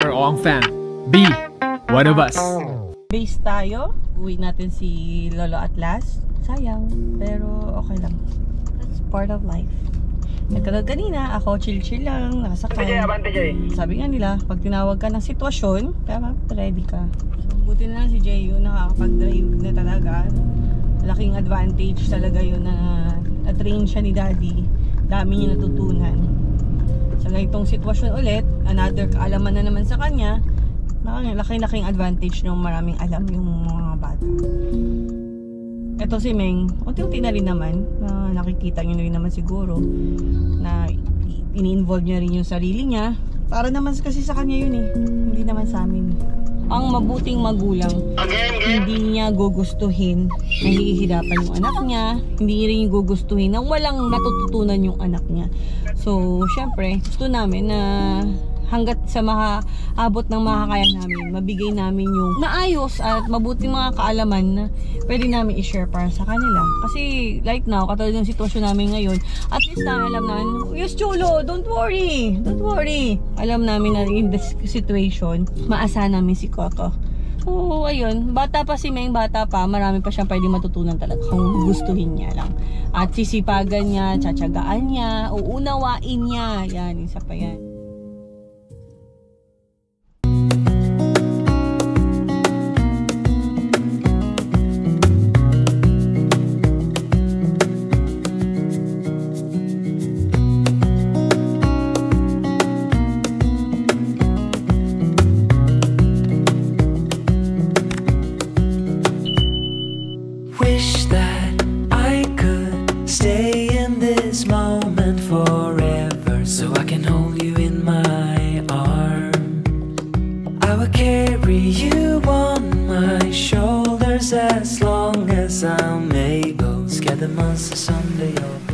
Master o ang fan. Be one of us. Base tayo. Uwi natin si Lolo at last. Sayang, pero okay lang. That's part of life. Nagkatad kanina, ako chill-chill lang, nakasakay. Sabi nga nila, pag tinawag ka ng sitwasyon, tama, ready ka. So, buti na lang si Jeyo, nakakapag-drive na talaga. Laking advantage talaga yun na na-train siya ni Daddy. Dami niya natutunan. Sa ganitong sitwasyon ulit, another kaalaman na naman sa kanya, laking advantage nung maraming alam yung mga bata. Ito si Meng, unti-unti na rin naman, nakikita nyo na rin naman siguro na ini-involve niya rin yung sarili niya. Para naman kasi sa kanya yun hindi naman sa amin. Ang mabuting magulang, hindi niya gugustuhin na hihirapan yung anak niya, hindi rin gugustuhin na walang natututunan yung anak niya. So, syempre, gusto namin na hanggat sa makaabot ng makakaya namin, mabigay namin yung maayos at mabuting mga kaalaman na pwede namin i-share para sa kanila. Kasi right now, katulad ng sitwasyon namin ngayon, at least na alam namin, yes Cholo, don't worry. Alam namin na in this situation, maasahan namin si Coco. So, ayun, bata pa si Meng, bata pa, marami pa siyang pwede matutunan talaga kung gustuhin niya lang. At sisipagan niya, tsatsagaan niya, uunawain niya, yan, isa pa yan. As long as I'm able, scare the monsters under your